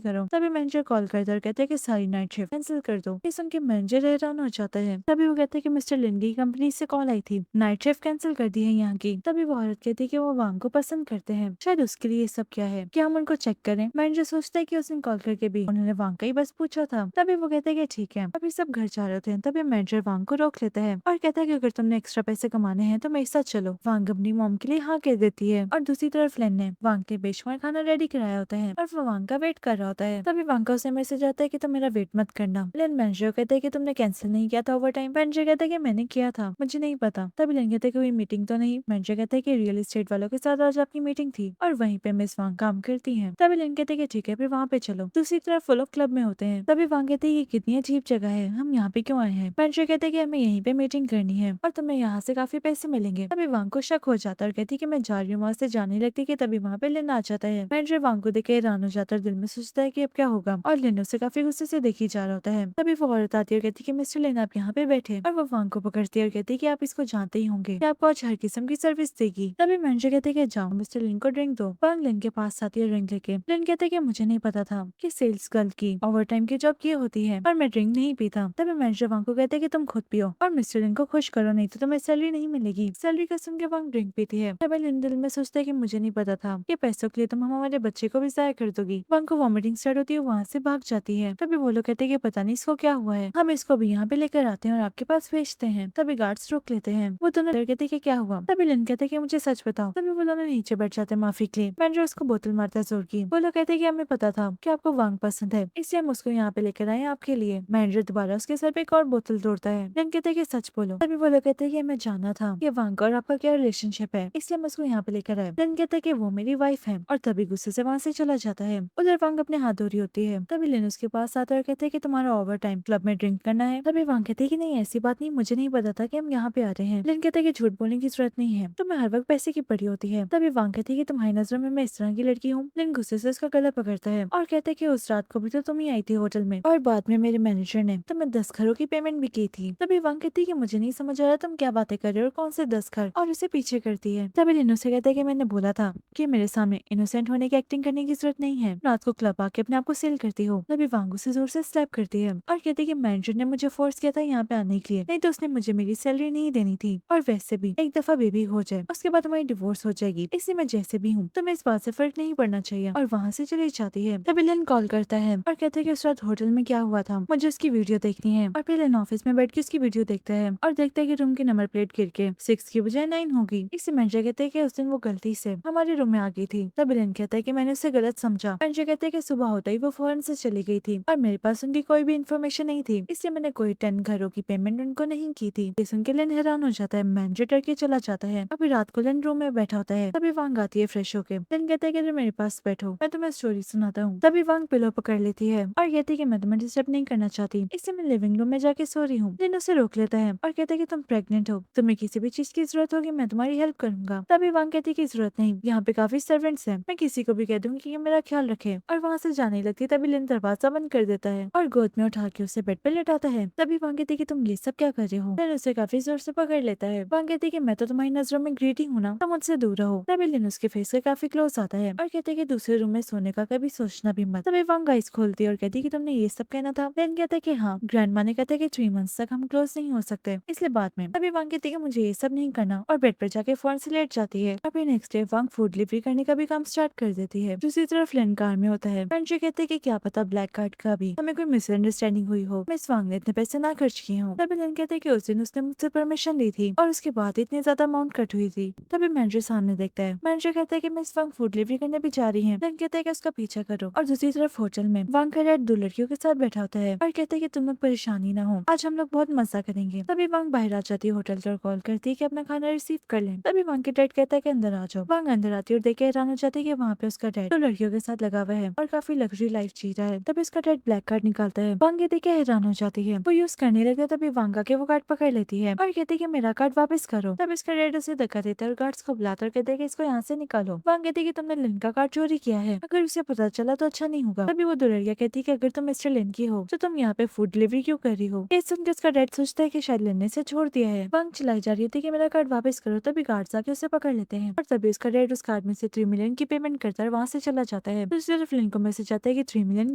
Speaker 1: करो। तभी मैनेजर कॉल करता है और कहते हैं कि सारी नाइट शिफ्ट कैंसिल कर दो। ये सुन के मैनेजर हैरान हो जाता है। तभी वो कहते हैं कि मिस्टर लिन की कंपनी से कॉल आई थी, नाइट शिफ्ट कैंसिल कर दी है यहाँ की। तभी वो औरत कहती है कि वो वांग को पसंद करते हैं, शायद उसके लिए ये सब क्या है, क्या हम उनको चेक करें। मैनेजर सोचता है कि उसने कॉल करके भी उन्होंने वांग का ही बस पूछा था। तभी वो कहते हैं कि ठीक है। अभी सब घर जा रहे थे तभी मैनेजर वांग को रोक लेता है और कहता है कि अगर तुमने एक्स्ट्रा पैसे कमाने हैं तो मेरे साथ चलो। वांग अपनी मॉम के लिए हाँ कह देती है और दूसरी तरफ लेन ने वांग के बेशुमार खाना रेडी कराया होता है और वो वांग का वेट कर रहा होता है। तभी वांग का उसे मैसेज आता है कि तुम मेरा वेट मत करना। लेन मैनेजर कहते हैं कि तुमने कैंसिल नहीं किया था ओवर टाइम। मैनेजर कहता है कि मैंने किया था, मुझे नहीं पता। तभी लेन कहते हैं कि कोई मीटिंग तो नहीं। मैनेजर कहता है कि रियल एस्टेट वालों के साथ आज आपकी मीटिंग थी और वहीं पे मिस वांग काम करती है। तभी लेन कहते हैं कि ठीक है फिर वहाँ पे चलो। दूसरी तरफ वो लोग क्लब में होते हैं। तभी वांग कहते हैं कि कितनी अजीब जगह है, हम यहाँ पे क्यों आए हैं। मैनेजर कहते हैं कि हमें यहीं पे मीटिंग करनी है और तुम्हें यहाँ से काफी पैसे मिलेंगे। तभी वांग को शक हो जाता है और कहती है कि मैं जा रही हूँ, वहाँ से जाने लगती कि तभी वहाँ पे लिन आ जाता है। मैनेजर वांग को देख के हैरान हो जाता है, दिल में सोचता है कि अब क्या होगा और लिन उसे काफी गुस्से से देखी जा रहा होता है। तभी वो औरत आती है और कहती है कि मिस्टर लिन आप यहाँ पे बैठे और वो वांग को पकड़ती है और कहती है कि आप इसको जानते ही होंगे, कि आपको आज हर किस्म की सर्विस देगी। तभी मैनेजर कहते हैं कि जाओ मिस्टर लिन को ड्रिंक दो। वांग लिन के पास आती है ड्रिंक लेके। लिन कहते हैं कि मुझे नहीं पता था कि सेल्स गर्ल की ओवर टाइम की जॉब ये होती है और मैं ड्रिंक नहीं पीता। तभी मैनेजर वांग को कहते हैं कि तुम खुद पियो और मिस्टर लिन को खुश करो, नहीं तो तुम्हें सैलरी नहीं मिलेगी। सैलरी का सुन के वांग ड्रिंक पीती है। तभी लिन दिल में सोचता है कि मुझे नहीं पता था कि पैसों के लिए तुम हमारे बच्चे को भी जाया कर दोगी। वांग को वॉमिटिंग स्टार्ट होती है, वहाँ से भाग जाती है। तभी वो लोग कहते हैं कि पता नहीं इसको क्या हुआ है, हम इसको भी यहाँ पे लेकर आते हैं और आपके पास भेजते हैं। तभी गार्ड्स रोक लेते हैं। वो दोनों डर कहते हैं कि क्या हुआ। तभी लिन कहते हैं कि मुझे सच बताओ। तभी वो दोनों नीचे बैठ जाते हैं माफी के लिए। मैनेजर उसको बोतल मारता है जोर की। वो लोग कहते हैं कि हमें पता था कि आपको वांग पसंद है, इसलिए हम उसको यहाँ पे लेकर आए आपके लिए। मैनेजर दोबारा उसके सर पे एक और बोतल तोड़ता है। लिन कहते हैं कि सच बोलो। तभी वो लोग कहते हैं कि हमें जानना था कि वांग और आपका क्या रिलेशनशिप है, इसलिए हम उसको यहाँ पे लेकर आए। लिन कहते हैं कि वो मेरी वाइफ है और तभी गुस्से से वहाँ से चला जाता है। उधर वांग अपने हाथ धो रही होती है। तभी लिन उसके पास आता है और कहते हैं कि तुम्हारा ओवर टाइम क्लब में ड्रिंक करना है। तभी वांग कहती है कि नहीं ऐसी बात नहीं, मुझे नहीं पता था कि हम यहाँ पे आ रहे हैं। लिन कहते हैं कि झूठ बोलने की जरूरत नहीं है, तुम्हें हर वक्त पैसे की पड़ी होती है। तभी वांग कहती है कि तुम्हारी नजरों में मैं इस तरह की लड़की हूँ। लिन गुस्से से उसका गला पकड़ता है और कहता है कि उस रात को भी तो तुम ही आई थी होटल में और बाद में मेरे मैनेजर ने तुम्हें 10 घरों की पेमेंट भी की थी। तभी वांग कहती है कि मुझे नहीं समझ आ रहा तुम क्या बातें कर रहे हो और कौन से 10 घर, और उसे पीछे करती है। तभी लिन उसे कहता है कि मैंने बोला था कि मेरे सामने इनोसेंट होने की एक्टिंग करने की जरूरत नहीं है, रात को क्लब आके अपने आप को सेल करती हो। तभी वांग उसे जोर से स्लैप करती है और कहती है कि मैनेजर ने मुझे फोर्स किया था यहाँ पे आने के लिए, नहीं तो उसने मुझे मेरी सैलरी नहीं देनी थी, और वैसे भी एक दफा बेबी हो जाए उसके बाद तुम्हारी डिवोर्स हो जाएगी, इसलिए मैं जैसे भी हूँ तुम्हें इस बात से फर्क नहीं पड़ना चाहिए। और वहाँ से चली जाती है। तभी लिन कॉल करता है और कहता है कि उस रात होटल में क्या हुआ था, मुझे उसकी वीडियो देखनी है। और फिर लिन ऑफिस में बैठ के उसकी वीडियो देखता है और देखता है कि रूम की नंबर प्लेट गिर के 6 की बजाय 9 होगी। इससे मैनेजर कहते हैं कि उस दिन वो गलती से हमारे रूम में आ गई थी। तभी लिन कहता है कि मैंने उसे गलत समझा। मैनेजर कहते हैं कि सुबह होता ही वो फौरन से चली गई थी और मेरे पास उनकी कोई भी इन्फॉर्मेशन नहीं थी, इसलिए मैंने कोई 10 घरों की पेमेंट उनको नहीं की थी। ये सुन के लिन हैरान हो जाता है। मैनेजर डर के चला जाता है। अभी रात को लिन रूम में बैठा होता है। तभी वांग आती है फ्रेश होके। लिन कहता है कि तुम मेरे पास बैठो, मैं तुम्हें स्टोरी सुनाता हूँ। तभी वांग पिलो पकड़ लेती है और कहती है कि मैं तुम्हें डिस्टर्ब नहीं करना चाहती, इसलिए मैं लिविंग रूम में जाके सो रही हूँ। लिन उसे रोक लेता है और कहता है कि तुम प्रेग्नेंट हो, तुम्हें किसी भी चीज की जरूरत होगी मैं तुम्हारी हेल्प करूंगा। तभी वांग कहती है कि जरूरत नहीं, यहाँ पे काफी सर्वेंट्स हैं, मैं किसी को भी कह दूंगी कि मेरा ख्याल रखे। और वहाँ से जाने लगती तभी लिन दरवाजा बंद कर देता है और गोद में उठा के उसे बेड पे लेटाता है। तभी वांग कहती है कि तुम ये सब क्या कर रहे हो। लिन उसे काफी जोर से पकड़ लेता है। वांग कहती है कि मैं तो तुम्हारी नजरों में ग्रीटी हूँ ना, तुम मुझसे दूर रहो। तभी लिन उसके फेस के काफी क्लोज आता है और कहते हैं कि दूसरे रूम में सोने का कभी सोचना भी मत। तभी वांग आइज खोलती है और कहती है कि तुमने ये सब कहना था। लिन कहता है कि हाँ, ग्रैंड माँ ने कहता है कि 3 मंथ्स तक हम क्लोज नहीं हो सकते, इसलिए बाद में। तभी वांग कहती है कि मुझे ये सब नहीं करना और बेड पर जाके फौरन से लेट जाती है। अभी नेक्स्ट डे वांग फूड डिलीवरी करने का भी काम स्टार्ट कर देती है। दूसरी तरफ लिन कार में होता है। मैनेजर कहते हैं कि क्या पता ब्लैक कार्ड का भी हमें कोई मिसअंडरस्टैंडिंग हुई हो, मिस वांग ने इतने पैसे ना खर्च किए हों। तभी लिन कहते हैं कि उस दिन उसने मुझसे परमिशन ली थी और उसके बाद इतनी ज्यादा अमाउंट कट हुई थी। तभी मैनेजर सामने देखता है। मैनेजर कहता है कि मिस वांग फूड डिलीवरी करने भी जा रही है। लिन कहता है कि उसका पीछा करो। और दूसरी तरफ होटल में वांग का डैड 2 लड़कियों के साथ बैठा होता है और कहता है कि तुम लोग परेशानी ना हो, आज हम लोग बहुत मजा करेंगे। तभी वांग बाहर आ जाती है होटल और कॉल करती है कि अपना खाना रिसीव कर लें। तभी वांग के डैड कहता है कि अंदर आ जाओ। वांग अंदर आती है और देख के हैरान हो जाती है कि वहाँ पे उसका डैड 2 लड़कियों के साथ लगा हुआ है और काफी लग्जरी लाइफ जी जी रहा है। तभी उसका डैड ब्लैक कार्ड निकालता है। वांग ये देख के हैरान हो जाती है, वो यूज करने लगता है। तभी वांग आके वो कार्ड पकड़ लेती है और कहती है कि मेरा कार्ड वापस करो। तब इसका डैड उसे धक्का देता है और गार्ड्स को बुलाता है और कहते हैं कि इसको यहाँ से निकालो। वांग कहती है कि तुमने लिन का कार्ड चोरी किया है, अगर उसे पता चला तो अच्छा नहीं होगा। तभी वो दुल्हनिया कहती है कि अगर तुम मिस्टर लिन की हो तो तुम यहाँ पे फूड डिलीवरी क्यों कर रही हो। ये सुनकर उसका डैड सोचता है कि शायद लिन ने इसे छोड़ दिया है। वांग चिल्लाई जा रही थी कि मेरा कार्ड वापस करो। तभी गार्ड्स आके उसे पकड़ लेते हैं और तभी उसका डैड उस कार्ड में से 3 मिलियन की पेमेंट करता है, वहाँ से चला जाता है। दूसरी तरफ लिन को मैसेज आता है कि 3 मिलियन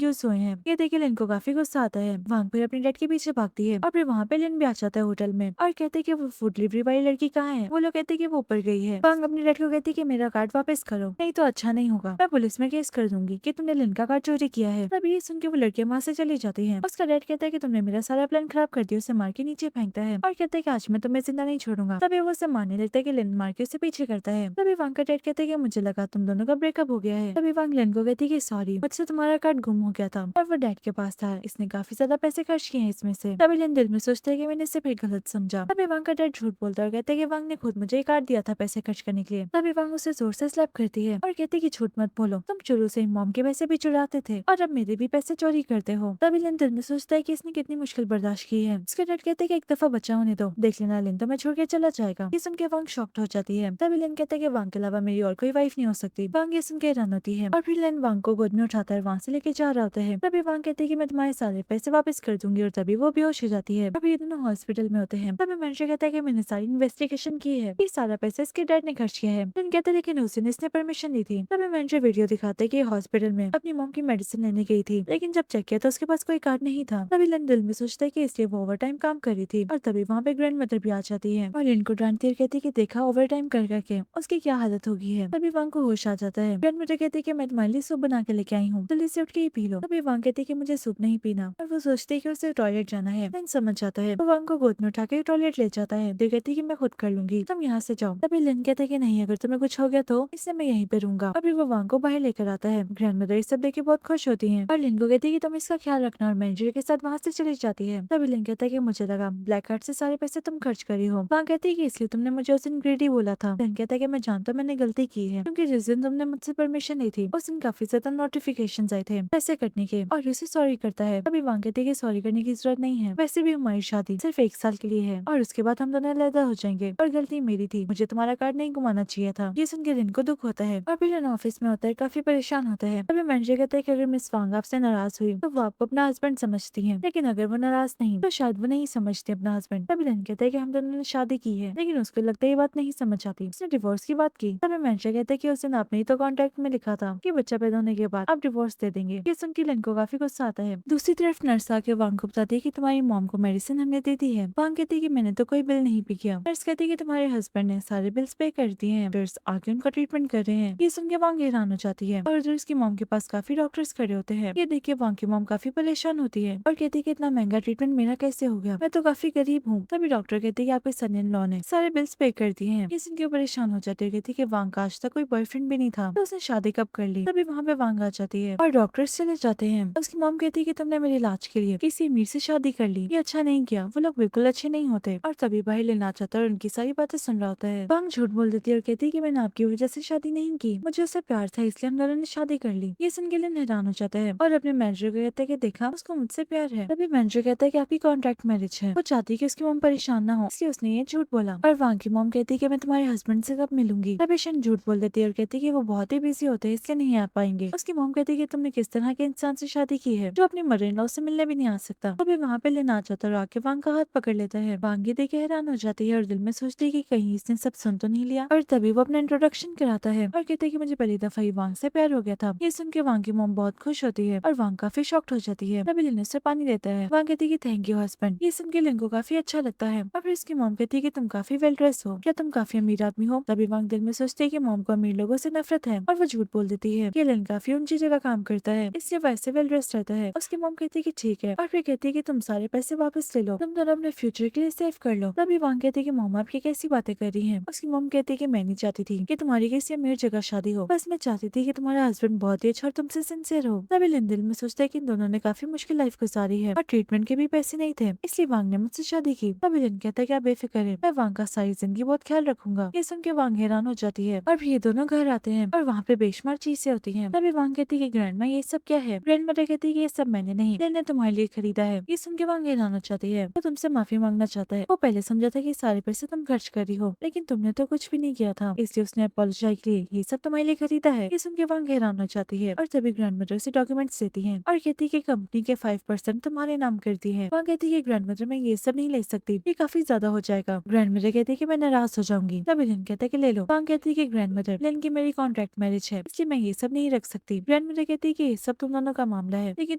Speaker 1: यूज हुए हैं। ये देखे लिन को काफी गुस्सा आता है। वांग फिर अपने डैड के पीछे भागती है और फिर वहाँ पे लिन भी आ जाता है होटल में और कहते हैं कि वो फूड डिलीवरी वाली लड़की कहाँ है। वो लोग कहते हैं कि वो ऊपर गई है। वांग अपने डैड को कहती है कि मेरा कार्ड वापस करो, नहीं तो अच्छा नहीं होगा, मैं पुलिस में केस कर दूंगी कि तुमने लिन का कार्ड चोरी किया है। तभी ये सुन के वो लड़कियां वहाँ से चली जाती है। उसका डैड कहता है कि तुमने मेरा सारा प्लान खराब कर दिया। उसे मार के नीचे फेंकता है और कहता है कि आज मैं तुम्हें जिंदा नहीं छोड़ूंगा। तभी वो उसे मारने लगता है कि लिन मार के उसे पीछे करता है। तभी वांग का डैड कहता है कि मुझे लगा तुम दोनों का ब्रेकअप हो गया है। तभी वांग लिन को कहती है कि सॉरी, मुझसे तुम्हारा कार्ड गुम हो गया था और वो डैड के पास था, इसने काफी ज्यादा पैसे खर्च किए हैं इसमें से। तभी लिन दिल में सोचता है कि मैंने इसे फिर गलत समझा। तभी वांग का डैड झूठ बोलता है और कहता है कि वांग ने खुद मुझे कार्ड दिया था पैसे खर्च करने के लिए। तभी वांग उसे जोर से स्लैप करती है और कहती है कि झूठ मत बोलो, तुम शुरू से मॉम के पैसे भी चुराते थे और अब मेरे भी पैसे चोरी करते हो। तभी लिन दिल में सोचता है कि इसने कितनी मुश्किल बर्दाश्त की है। उसके डैड कहते हैं कि एक दफा बच्चा होने दो, देख लेना लिन तो मैं छोड़ के चला जाएगा। ये सुन के वांग शॉक्ड हो जाती है। तभी लिन कहता है कि वांग के अलावा मेरी और कोई वाइफ नहीं हो सकती। वांग ये सुन के हैरान होती है और फिर लिन वांग को गोद में उठाता है, वहाँ से लेके जा रहा होता है। तभी वांग कहते हैं कि मैं तुम्हारे सारे पैसे वापस कर दूंगी और तभी वो बेहोश हो जाती है। अभी ये दोनों हॉस्पिटल में होते हैं। तभी मैनेजर कहता है कि मैंने सारी इन्वेस्टिगेशन की है, ये सारा पैसा इसके डैड ने खर्च किया है। लिन कहते हैं लेकिन उसी ने इसने परमिशन दी थी। तभी मैनेजर वीडियो दिखाते है कि हॉस्पिटल में अपनी मॉम की मेडिसिन लेने गई थी, लेकिन जब चेक किया तो उसके पास कोई कार्ड नहीं था। तभी लिन दिल में सोचता है कि इसलिए वो ओवर टाइम काम कर रही थी और तभी वहाँ पे ग्रैंड मदर भी आ जाती है और लिन को डांटती है, कहती है कि देखा ओवर टाइम कर करके उसकी क्या हालत होगी है। तभी वांग को होश आ जाता है। ग्रैंड मदर कहती है कि मैं तुम्हारे लिए सूप बना के लेके आई हूँ, जल्दी से उठ के ही पी लो। तभी वांग कहती है कि मुझे सूप नहीं पीना और वो सोचती है कि उसे टॉयलेट जाना है। लिन समझ जाता है, वो वांग को गोद में उठा के टॉयलेट ले जाता है। दिल कहती है कि मैं खुद कर लूंगी, तुम यहाँ से जाओ। तभी लिन कहता है कि नहीं, अगर तुम्हें कुछ हो गया तो इससे मैं यहीं पे रहूंगा। अभी वो वांग को बाहर लेकर आता है। ग्रैंड मदर सब देख के बहुत खुश होती है और लिन को कहती है कि तुम इसका ख्याल रखना और मैनेजर के साथ वहाँ से चली जाती है। तभी लिन कहता है कि मुझे लगा ब्लैक कार्ड से सारे पैसे तुम खर्च करी हो। वांग कहती है कि इसलिए तुमने मुझे उस दिन ग्रेडी बोला था। लिन कहता है कि मैं जानता हूँ मैंने गलती की है, क्योंकि जिस दिन तुमने मुझसे परमिशन ली थी उस दिन काफी ज्यादा नोटिफिकेशन आए थे पैसे कटने के और उसे सॉरी करता है। तभी वांग कहती है कि सॉरी करने की जरूरत नहीं है, वैसे भी हमारी शादी सिर्फ 1 साल के लिए है और उसके बाद हम दोनों अलग हो जाएंगे और गलती मेरी थी, मुझे तुम्हारा कार्ड नहीं घुमाना चाहिए था। ये सुन के लिन को दुख होता है और फिर लिन ऑफिस में होता है, काफी परेशान होता है। तभी मैनेजर कहता है कि अगर मिस वांग आपसे नाराज हुई तो वो आपको अपना हस्बैंड समझती है, लेकिन अगर वो नाराज नहीं तो शायद वो नहीं समझती अपना हस्बैंड। तभी लिन कहता है कि हम दोनों ने शादी की है, लेकिन उसको लगता है ये बात नहीं समझ आती, उसने डिवोर्स की बात की। तभी मैनेजर कहता है कि उस दिन आपने ही तो कॉन्ट्रैक्ट में लिखा था कि बच्चा पैदा होने के बाद आप डिवोर्स दे देंगे। ये सुन के लिन को काफी गुस्सा आता है। दूसरी तरफ नर्स आके वांग को बताती है कि तुम्हारी मॉम को मेडिसिन हमने दे दी है। वांग कहती है कि मैंने तो कोई बिल नहीं पे किया। नर्स कहती है कि तुम्हारे हस्बैंड ने सारे बिल्स पे कर दिए हैं, डॉक्टर्स आके उनका ट्रीटमेंट कर रहे हैं। ये सुन के वांग हैरान हो जाती है और उधर उसकी मॉम के पास काफी डॉक्टर्स खड़े होते हैं। ये देख के वांग की मॉम काफी परेशान होती है और कहती है कि इतना महंगा ट्रीटमेंट मेरा कैसे हो गया, मैं तो काफी गरीब हूँ। तभी डॉक्टर कहती है कि आपके सन इन लॉ ने सारे बिल्स पे कर दिए हैं। ये सुन के परेशान हो जाती है, कहती है कि वांग का आज तक कोई बॉयफ्रेंड भी नहीं था तो उसने शादी कब कर ली। तभी वहाँ पे वांग आ जाती है और डॉक्टर्स चले जाते हैं। उसकी मॉम कहती है कि तुमने मेरे इलाज के लिए किसी अमीर से शादी कर ली, ये अच्छा नहीं किया, वो लोग बिल्कुल अच्छे नहीं होते। और तभी बाहर लेना चाहता है और उनकी सारी बातें सुन रहा होता है। वांग झूठ बोल देती है और कहती है कि मैंने आपकी वजह से शादी नहीं की, मुझे उससे प्यार था इसलिए हम दोनों ने शादी कर ली। ये सुन के लिन हैरान हो जाता है और अपने मैनेजर को कहता है कि देखा उसको मुझसे प्यार है। तभी मैनेजर कहता है कि आपकी कॉन्ट्रैक्ट मैरिज है, वो चाहती है कि उसकी मॉम परेशान ना हो, इसलिए उसने ये झूठ बोला। और वांग की मॉम कहती है कि मैं तुम्हारे हस्बैंड से कब मिलूंगी। तभी शन झूठ बोल देती है और कहती है कि वो बहुत ही बिजी होते हैं इसलिए नहीं आ पाएंगे। उसकी मॉम कहती है कि तुमने किस तरह के इंसान से शादी की है जो अपने मदर इन लॉ से मिलने भी नहीं आ सकता। तभी वहाँ पे लिन आ जाता है और आके वांग का हाथ पकड़ लेता है। वांग ये देख के हैरान हो जाती है और दिल में सोचती है कि कहीं इसने सब सुन तो नहीं लिया। और तभी वो अपना इंट्रोडक्शन कराता है और कहते हैं कि मुझे पहली दफा ही वांग से प्यार हो गया था। ये सुन के वांग की मॉम बहुत खुश होती है और वांग काफी शॉक्ड हो जाती है। तभी लिन उसे पानी देता है। वांग कहती है कि थैंक यू हस्बैंड। ये सुन के लिन को काफी अच्छा लगता है और फिर इसकी मॉम कहती है कि तुम काफी वेल ड्रेस हो, क्या तुम काफी अमीर आदमी हो। तभी वांग दिल में सोचती है कि मॉम को अमीर लोगों से नफरत है और वो झूठ बोल देती है कि लिन काफी ऊंची जगह काम करता है इसलिए वैसे वेल ड्रेस रहता है। उसकी मॉम कहती है कि ठीक है और फिर कहती है कि तुम सारे पैसे वापस ले लो, तुम दोनों अपने फ्यूचर के लिए सेव कर लो। तभी वांग कहती है कि मॉम आप ये कैसी बातें कर रही हैं। उसकी मॉम कहती है कि मैं नहीं चाहती थी कि तुम्हारी किसी अमीर जगह शादी हो, बस मैं चाहती थी कि तुम्हारा हस्बैंड बहुत ही अच्छा और तुमसे सिंसियर हो। तभी लिन दिल में सोचता है कि इन दोनों ने काफी मुश्किल लाइफ गुजारी है और ट्रीटमेंट के भी पैसे नहीं थे इसलिए वांग ने मुझसे शादी की। तभी लिन कहता है कि आप बेफिक्र है, मैं वांग का सारी जिंदगी बहुत ख्याल रखूंगा। ये सुन के वांग हैरान हो जाती है और फिर ये दोनों घर आते हैं और वहाँ पे बेशुमार चीजें होती हैं। तभी वांग कहती है कि ग्रैंडमा ये सब क्या है? ग्रैंड मदर कहती है कि ये सब मैंने नहीं, लेन ने तुम्हारे लिए खरीदा है। ये सुन के वांग हैरान हो जाती है। वो तुमसे माफी मांगना चाहता है। वो पहले समझा था कि सारे पैसे तुम खर्च कर रही हो, लेकिन तुमने तो कुछ भी नहीं किया था, इसलिए उसने अपोलोजाइज के लिए ये सब तुम्हारे लिए खरीदा है। ये सुन के वांग हैरान हो जाती है और तभी ग्रैंड मदर से डॉक्यूमेंट्स देती है और कहती है कि कंपनी के 5% तुम्हारे नाम कर दी है। वांग कहती है ग्रैंड मदर मैं ये सब नहीं ले सकती, ये काफी ज्यादा हो जाएगा। ग्रैंड मदर कहती है कि मैं नाराज हो जाऊंगी। तभी लिन कहता है कि ले लो। वांग कहती है कि ग्रैंड मदर लिन की मेरी कॉन्ट्रैक्ट मैरिज है, इसलिए मैं ये सब नहीं रख सकती। ग्रैंड मदर कहती है कि ये सब तुम दोनों का मामला है, लेकिन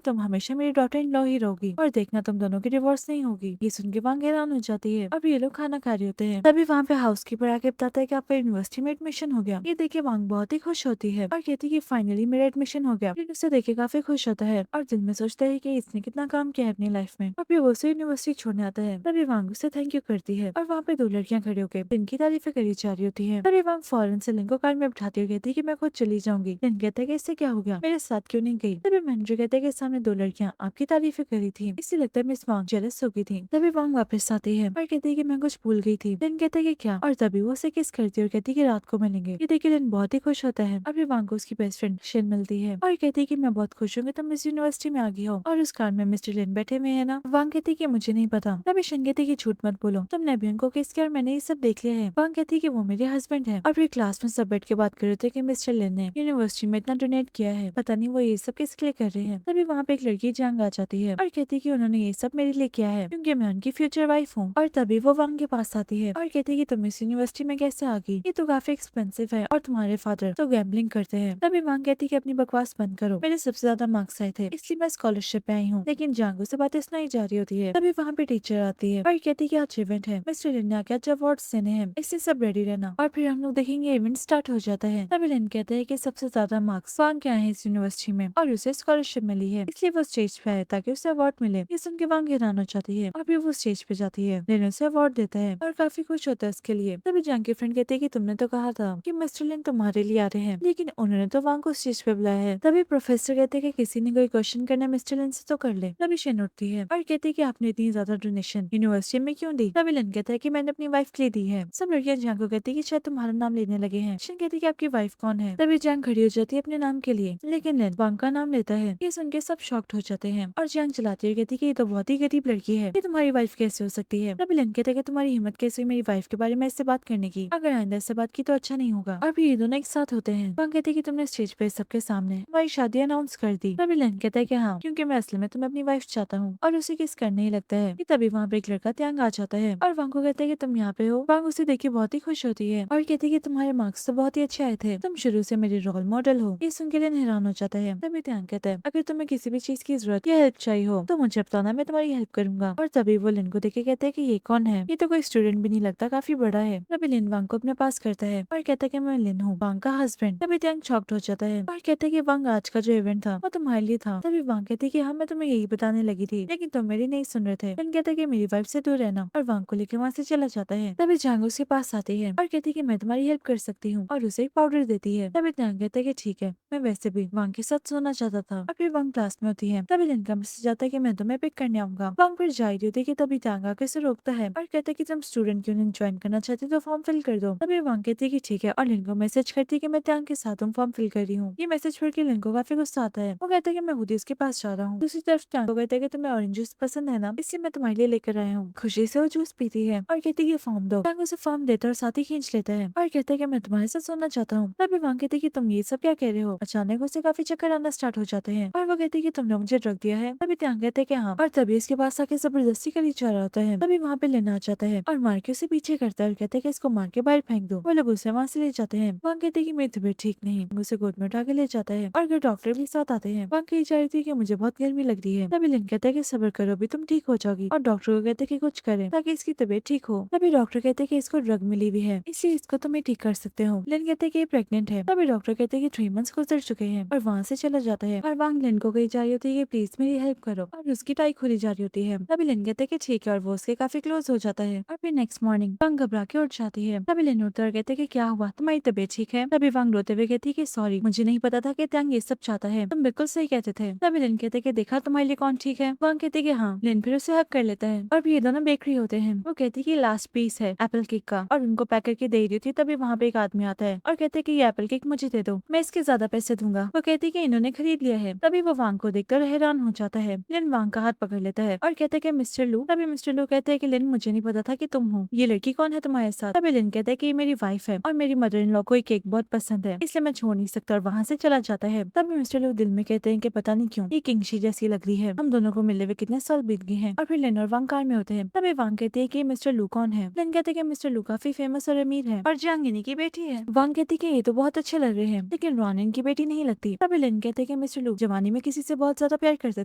Speaker 1: तुम हमेशा मेरी डॉटर इन लॉ ही रहोगी और देखना तुम दोनों की डिवोर्स नहीं होगी। ये सुन के वांग हैरान हो जाती है। अब ये लोग खाना खा रहे होते हैं। तभी वहाँ पे हाउस कीपर आके बताता है कि आपका यूनिवर्सिटी में एडमिशन हो गया। ये देखे वांग बहुत ही खुश होती है और कहती है कि फाइनली मेरा एडमिशन हो गया। लेकिन उसे देखे काफी खुश होता है और दिल में सोचता है कि इसने कितना काम किया है अपनी लाइफ में। और फिर वो उसे यूनिवर्सिटी छोड़ने आता है। तभी वांग उसे थैंक यू करती है और वहाँ पे दो लड़कियां खड़ी होकर इनकी तारीफें करी जा रही होती है। तभी वांग फौरन से लिन को कार में बिठाती हुई कहती है कि मैं खुद चली जाऊंगी। लिन कहता है कि इससे क्या हो गया, मेरे साथ क्यों नहीं गई? तभी मैनेजर कहता है कि सामने दो लड़कियां आपकी तारीफें करी थी, इससे लगता है मिस वांग जेलस हो गई थी। तभी वांग वापस आती है और कहती है कि मैं कुछ भूल गई थी। लिन कहता है कि क्या, और तभी वो उसे किस करती है और कहती है कि रात को मिलेंगे। ये देखिए लिन बहुत ही खुश होता है। अभी वांग को उसकी बेस्ट फ्रेंड शिन मिलती है और कहती है कि मैं बहुत खुश हूँ कि तुम इस यूनिवर्सिटी में आ गई हो और उस कार में मिस्टर लिन बैठे हुए है ना। वांग कहती है कि मुझे नहीं पता। तभी शिन कहती है कि झूठ मत बोलो, तुमने अभी उनको किस किया और मैंने ये सब देख लिया है। वांग कहती है कि वो मेरे हस्बैंड है। और फिर क्लास में सब बैठ के बात कर रहे थे कि मिस्टर लिन ने यूनिवर्सिटी में इतना डोनेट किया है, पता नहीं वो ये सब किस लिए कर रहे हैं। तभी वहाँ पे एक लड़की जांग आ जाती है और कहती है कि उन्होंने ये सब मेरे लिए किया है क्योंकि मैं उनकी फ्यूचर वाइफ हूँ। और तभी वो वांग के पास आती है और कहती है कि तुम इस यूनिवर्सिटी में कैसे आ गई, ये तो काफी एक्सपेंसिव है और तुम्हारे फादर तो गैम्बलिंग करते हैं। तभी वांग कहती है कि अपनी बकवास बंद करो, मेरे सबसे ज्यादा मार्क्स आए थे इसलिए मैं स्कॉलरशिप पे आई हूँ। लेकिन जांगो से बातें सुनाई जा रही होती है। तभी वहाँ पे टीचर आती है और कहती है कि आज इवेंट है, मिस्टर लिन ने आके आज अवार्ड्स देने हैं, इससे सब रेडी रहना और फिर हम लोग देखेंगे। इवेंट स्टार्ट हो जाता है। तभी लिन कहते हैं कि सबसे ज्यादा मार्क्स वांग के आए हैं इस यूनिवर्सिटी में और उसे स्कॉलरशिप मिली है, इसलिए वो स्टेज पे आए ताकि उसे अवार्ड मिले। ये सुन के वांग हैरान हो जाती है और फिर वो स्टेज पे जाती है। लिन उसे अवार्ड देता है और काफी खुश होता है उसके लिए। तभी जांग की फ्रेंड कहती है कि तुमने तो कहा था कि मिस्टर लिन तुम्हारे लिए आ रहे हैं, लेकिन उन्होंने तो वांग को स्टेज पे बुलाया है। तभी प्रोफेसर कहते हैं कि किसी ने कोई क्वेश्चन करना मिस्टर लिन से तो कर ले। तभी शिन उठती है और कहती है कि आपने इतनी ज्यादा डोनेशन यूनिवर्सिटी में क्यों दी? तभी लिन कहता है कि मैंने अपनी वाइफ के लिए दी है। सब लड़कियां जांग को कहती है कि शायद तुम्हारा नाम लेने लगे हैं। शिन कहती है कि आपकी वाइफ कौन है? तभी जांग खड़ी हो जाती है अपने नाम के लिए, लेकिन लिन वांग का नाम लेता है। ये सुन के सब शॉक्ड हो जाते हैं और जांग चलाती हुई कहती है कि ये तो बहुत ही गरीब लड़की है, ये तुम्हारी वाइफ कैसे हो सकती है? तभी लिन कहता है कि तुम्हारी हिम्मत कैसे हुई मेरी वाइफ के बारे में इससे बात करने की? अगर आइंदा इससे बात की तो अच्छा नहीं होगा। और फिर ये दोनों एक साथ होते हैं। वांग कहती है कि तुमने स्टेज पे सबके सामने तुम्हारी शादी अनाउंस कर दी। तभी लिन कहता है कि हाँ, क्योंकि मैं असल में तुम्हें अपनी वाइफ चाहता हूँ और उसे किस करने ही लगता है कि तभी वहाँ पे एक लड़का त्यांग आ जाता है और वांग को कहता है कि तुम यहाँ पे हो। वांग उसे देख के बहुत ही खुश होती है और कहती है कि तुम्हारे मार्क्स तो बहुत ही अच्छे आए थे, तुम शुरू से मेरे रोल मॉडल हो। ये सुन के लिन हैरान हो जाता है। तभी त्यांग कहता है अगर तुम्हें किसी भी चीज की जरूरत या हेल्प चाहिए हो तो मुझे बताना, मैं तुम्हारी हेल्प करूंगा। और तभी वो लिन को देख के कहता है कि ये कौन है, ये तो कोई स्टूडेंट भी नहीं लगता, काफी बड़ा है। तभी लिन वांग को अपने पास करता है और कहता है कि मैं लिन हूँ, वांग का हस्बैंड। तभी त्यांग शॉक्ड हो जाता है और कहता है कि वांग आज का जो इवेंट था वो तुम्हारे लिए था। तभी वांग कहती है कि हाँ, मैं तुम्हें यही बताने लगी थी, लेकिन तुम मेरी नहीं सुन रहे थे। लिन कहता है कि मेरी वाइफ से दूर रहना और वांग को लेकर वहाँ से चला जाता है। तभी जांग उसके पास आती है और कहती है कि मैं तुम्हारी हेल्प कर सकती हूँ और उसे एक पाउडर देती है। तभी त्यांग कहता है कि ठीक है, मैं वैसे भी वांग के साथ सोना चाहता था। और फिर वांग क्लास में होती है। तभी लिन का मैसेज आता है कि मैं तुम्हें पिक करने आऊंगा। वांग फिर जा रही होती है कि तभी त्यांग आके उसे रोकता है और कहता है कि तुम स्टूडेंट यूनियन ज्वाइन करना चाहते हो तो फॉर्म फिल कर दो। तभी वांग कहती है कि ठीक है और लिन को मैसेज करती है कि मैं त्यांग के साथ हूँ, फॉर्म फिल कर रही हूँ। ये मैसेज पढ़ के लिन को काफी गुस्सा आता है। वो कहता है कि मैं खुद ही उसके पास जा रहा हूँ। दूसरी तरफ त्यांग को कहता है कि तुम्हें ऑरेंज जूस पसंद है ना, इसलिए मैं तुम्हारे लिए लेकर आया हूँ। खुशी से वो जूस पीती है और कहती है कि फॉर्म दो। त्यांग उसे फॉर्म देता है और साथ ही खींच लेता है और कहता है कि मैं तुम्हारे साथ सोना चाहता हूँ। तभी वांग कहती है कि तुम ये सब क्या कह रहे हो? अचानक उसे काफी चक्कर आना स्टार्ट हो जाते हैं और वो कहती है कि तुमने मुझे ड्रग दिया है। तभी त्यांग कहते हैं कि हाँ, और तभी इसके पास आके जबरदस्ती करी जा रहा होता है। तभी वहाँ पे लेना आ जाता है और मार के उसे पीछे करता है और कहता है कि इसको मार के बाहर फेंक दो। वो लोग उसे वहाँ से ले जाते हैं। वांग कहते हैं कि मेरी तबीयत ठीक नहीं, उसे गोद में उठा के ले जाता है और फिर डॉक्टर भी साथ आते हैं। वांग कही जा रही थी कि मुझे बहुत गर्मी लग रही है। तभी लिन कहता है कि सब्र करो, अभी तुम ठीक हो जाओगी और डॉक्टर को कहते हैं कि कुछ करें ताकि इसकी तबीयत ठीक हो। तभी डॉक्टर कहते हैं कि इसको ड्रग मिली हुई है, इसलिए इसको तुम ही ठीक कर सकते हो। लिन कहते हैं कि ये प्रेग्नेंट है। तभी डॉक्टर कहते हैं कि 3 मंथ्स गुजर चुके हैं और वहाँ से चला जाता है। और वांग लिन को कही जा रही होती है कि प्लीज मेरी हेल्प करो और उसकी टाई खोली जा रही होती है। तभी लिन कहते हैं कि ठीक है और वो उसके काफी क्लोज हो जाता है। और फिर नेक्स्ट मॉर्निंग वांग घबरा के उठ जाती है। तभी लिन उठता और कहते हैं कि क्या हुआ, तुम्हारी तबीयत ठीक है? तभी वांग रोते हुए कहती है कि सॉरी, मुझे नहीं पता था कि त्यांग ये सब चाहता है, तुम बिल्कुल सही कहते थे। तभी लिन कहते हैं कि देखा तुम्हारे लिए कौन ठीक है? वांग कहते हैं कि हाँ। लिन फिर उसे हक कर लेता है और फिर ये दोनों बेकरी होते हैं। वो कहती है कि लास्ट पीस है एप्पल केक का और उनको पैक करके दे रही थी। तभी वहाँ पे एक आदमी आता है और कहते हैं कि ये एप्पल केक मुझे दे दो, मैं इसके ज्यादा पैसे दूंगा। वो कहती है कि इन्होंने खरीद लिया है। तभी वो वांग को देखकर हैरान हो जाता है। लिन वांग का हाथ पकड़ लेता है और कहता है कि मिस्टर लू। तभी मिस्टर लू कहते हैं कि लिन, मुझे नहीं पता था कि तुम हो। ये लड़की कौन है तुम्हारे साथ? तभी लिन कहता है कि ये मेरी वाइफ है और मेरी मदर इन लॉ को ये केक बहुत पसंद है, इसलिए मैं छोड़ नहीं सकता, और वहाँ से चला जाता है। तभी मिस्टर लू दिल में कहते हैं कि पता नहीं क्यों ये किंगशी जैसी लग रही है, हम दोनों को मिले हुए कितने साल बीत गए हैं। और फिर लिन और वांग कार में होते हैं। तभी वांग कहते हैं कि मिस्टर लू कौन है? लिन कहते हैं कि मिस्टर लू काफी फेमस और अमीर है और जियांग इन्हीं की बेटी है। वांग कहती है कि ये तो बहुत अच्छे लग रहे हैं, लेकिन रॉन इनकी बेटी नहीं लगती। तभी लिन कहते हैं कि मिस्टर लू जवानी में किसी से बहुत ज्यादा प्यार करते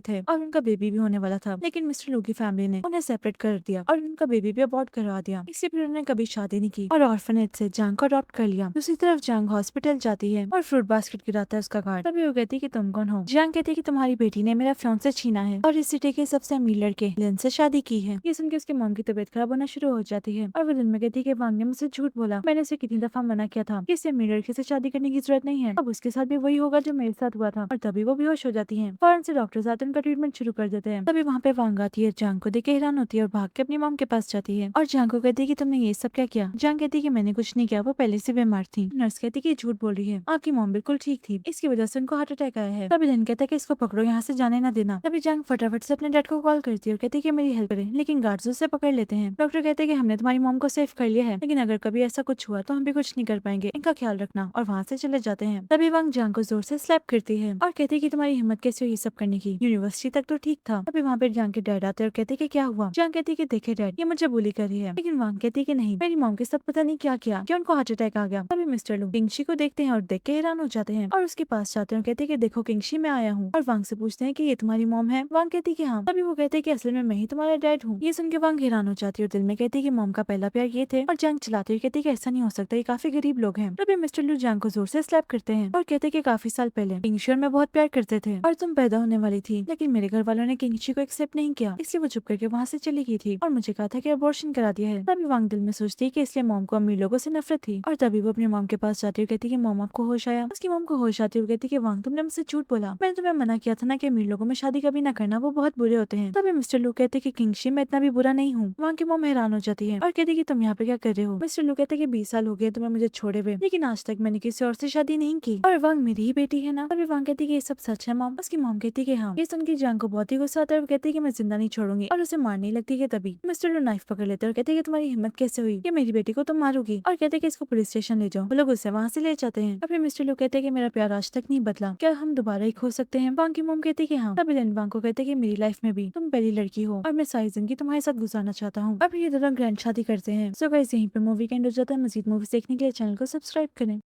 Speaker 1: थे और उनका बेबी भी होने वाला था, लेकिन मिस्टर लू की फैमिली ने उन्हें सेपरेट कर दिया और उनका बेबी भी अबॉर्ट करवा दिया। इसलिए फिर उन्होंने कभी शादी नहीं की और ऑर्फनेज से जांग को अडॉप्ट कर लिया। दूसरी तरफ जांग हॉस्पिटल जाती है और फ्रूट बास्केट गिराता है उसका गार्ड। तभी वो कहती है कि तुम कौन हो? जांग कहती है कि तुम्हारी बेटी ने मेरा फियांसे छीना है और इस सिटी के सबसे अमीर लड़के लिन से शादी की है। ये सुनकर उसके मॉम की तबीयत खराब होना शुरू हो जाती है और वो दिन में कहती है कि वांग ने मुझसे झूठ बोला, मैंने उसे कितनी दफा मना किया था कि इसे अमीर लड़के से शादी करने की जरूरत नहीं है, अब उसके साथ भी वही होगा जो मेरे साथ हुआ था। और तभी वो बेहोश हो जाती है। फौरन से डॉक्टर आते उनका ट्रीटमेंट शुरू कर देते हैं। तभी वहाँ पे वांग आती है, जांग को देख के हैरान होती है और भाग के अपनी मॉम के पास जाती है और जांग को कहती है कि तुमने ये सब क्या किया? जांग कहती है कि मैंने कुछ नहीं किया, वो पहले से बीमार थी। नर्स कहती है कि झूठ बोल रही है, आपकी मॉम बिल्कुल ठीक थी, इसकी वजह से उनको हार्ट अटैक आया है। तभी लिन कहता है कि इसको पकड़ो, यहाँ से जाने ना देना। तभी जांग फटाफट से अपने डैड को कॉल करती है और कहती है कि मेरी हेल्प करें, लेकिन गार्ड्स उसे पकड़ लेते हैं। डॉक्टर कहते हैं कि हमने तुम्हारी मॉम को सेव कर लिया है, लेकिन अगर कभी ऐसा कुछ हुआ तो हम भी कुछ नहीं कर पाएंगे, इनका ख्याल रखना, और वहाँ से चले जाते हैं। तभी वांग जांग को जोर से स्लैप करती है और कहती है कि तुम्हारी हिम्मत कैसे हुई ये सब करने की, यूनिवर्सिटी तक तो ठीक था। तभी वहाँ पे जांग के डैड आते हैं और कहते हैं कि क्या हुआ? जांग कहती है कि देखे डैड, ये मुझे बुली कर रही है, लेकिन वांग कहती है कि नहीं, मेरी मॉम के साथ पता नहीं क्या किया कि उनको हार्ट अटैक आ गया। तभी मिस्टर लू किंगशी को देखते हैं और देख के हैरान हो जाते हैं और उसके पास जाते हैं और कहते हैं कि देखो किंगशी, मैं आया हूँ। और वांग से पूछते हैं कि ये तुम्हारी मॉम है? वांग कहती है कि हाँ। तभी वो कहते हैं कि असल में मैं ही तुम्हारा डैड हूँ। ये सुन के वांग हैरान हो जाती है और दिल में कहती है कि मॉम का पहला प्यार ये थे, और जांग चलाते हुए कहती है कि ऐसा नहीं हो सकता, ये काफी गरीब लोग हैं। तभी मिस्टर लू जांग को जोर से स्लैप करते हैं और कहते हैं कि काफी साल पहले किंगशी और मैं बहुत प्यार करते थे और तुम पैदा होने वाली थी, लेकिन मेरे घर वालों ने किंगशी को एक्सेप्ट नहीं किया, इसलिए वो चुप करके वहाँ से चली गई थी और मुझे कहा था कि अबॉर्शन करा दिया है। तभी वांग दिल में सोचती है कि इसलिए मॉम को अमीर लोगों से नफरत थी और तभी वो अपनी मॉम के पास जाती है, कहती है कि मॉम आपको होश आया? उसकी मॉम को होश आती है, कहती है कि वांग तुमने मुझसे झूठ बोला, मैंने तुम्हें मना किया था ना कि अमीर लोगों में शादी कभी ना करना, वो बहुत बुरे होते हैं। तभी मिस्टर लू कहते हैं कि किंगशी, मैं इतना भी बुरा नहीं हूँ। वांग की मॉम हैरान हो जाती है और कहती है कि तुम यहाँ पे क्या कर रहे हो? मिस्टर लू कहते हैं कि 20 साल हो गए तुम्हें मुझे छोड़े हुए, लेकिन आज तक मैंने किसी और से शादी नहीं की और वांग मेरी ही बेटी है ना। तभी वांग कहती है कि ये सब सच है मॉम? उसकी मॉम कहती है कि हाँ। ये सुन के जांग को बहुत ही गुस्सा आता है और कहती है कि मैं जिंदा नहीं छोड़ूंगी और उसे मारने लगती है। तभी मिस्टर लू नाइफ पकड़ लेते हैं और कहते हैं कि तुम्हारी हिम्मत कैसे हुई कि मेरी बेटी को तुम मारोगी, और कहते हैं कि इसको पुलिस स्टेशन ले जाओ। वो लोग उसे वहाँ से ले जाते हैं और फिर मिस्टर लू कहते हैं कि मेरा प्यार आज तक नहीं बदला, क्या हम दोबारा एक हो सकते हैं? वांग की मॉम कहती है कि हाँ। तभी लिन वांग को कहते हैं कि मेरी लाइफ में भी तुम पहली लड़की हो और मैं सारी जिंदगी तुम्हारे साथ गुजारना चाहता हूँ। अब ये दोनों ग्रैंड शादी करते हैं। सो गाइस, यहीं पे मूवी का एंड हो जाता है। मजीद मूवीज देखने के लिए चैनल को सब्सक्राइब करें।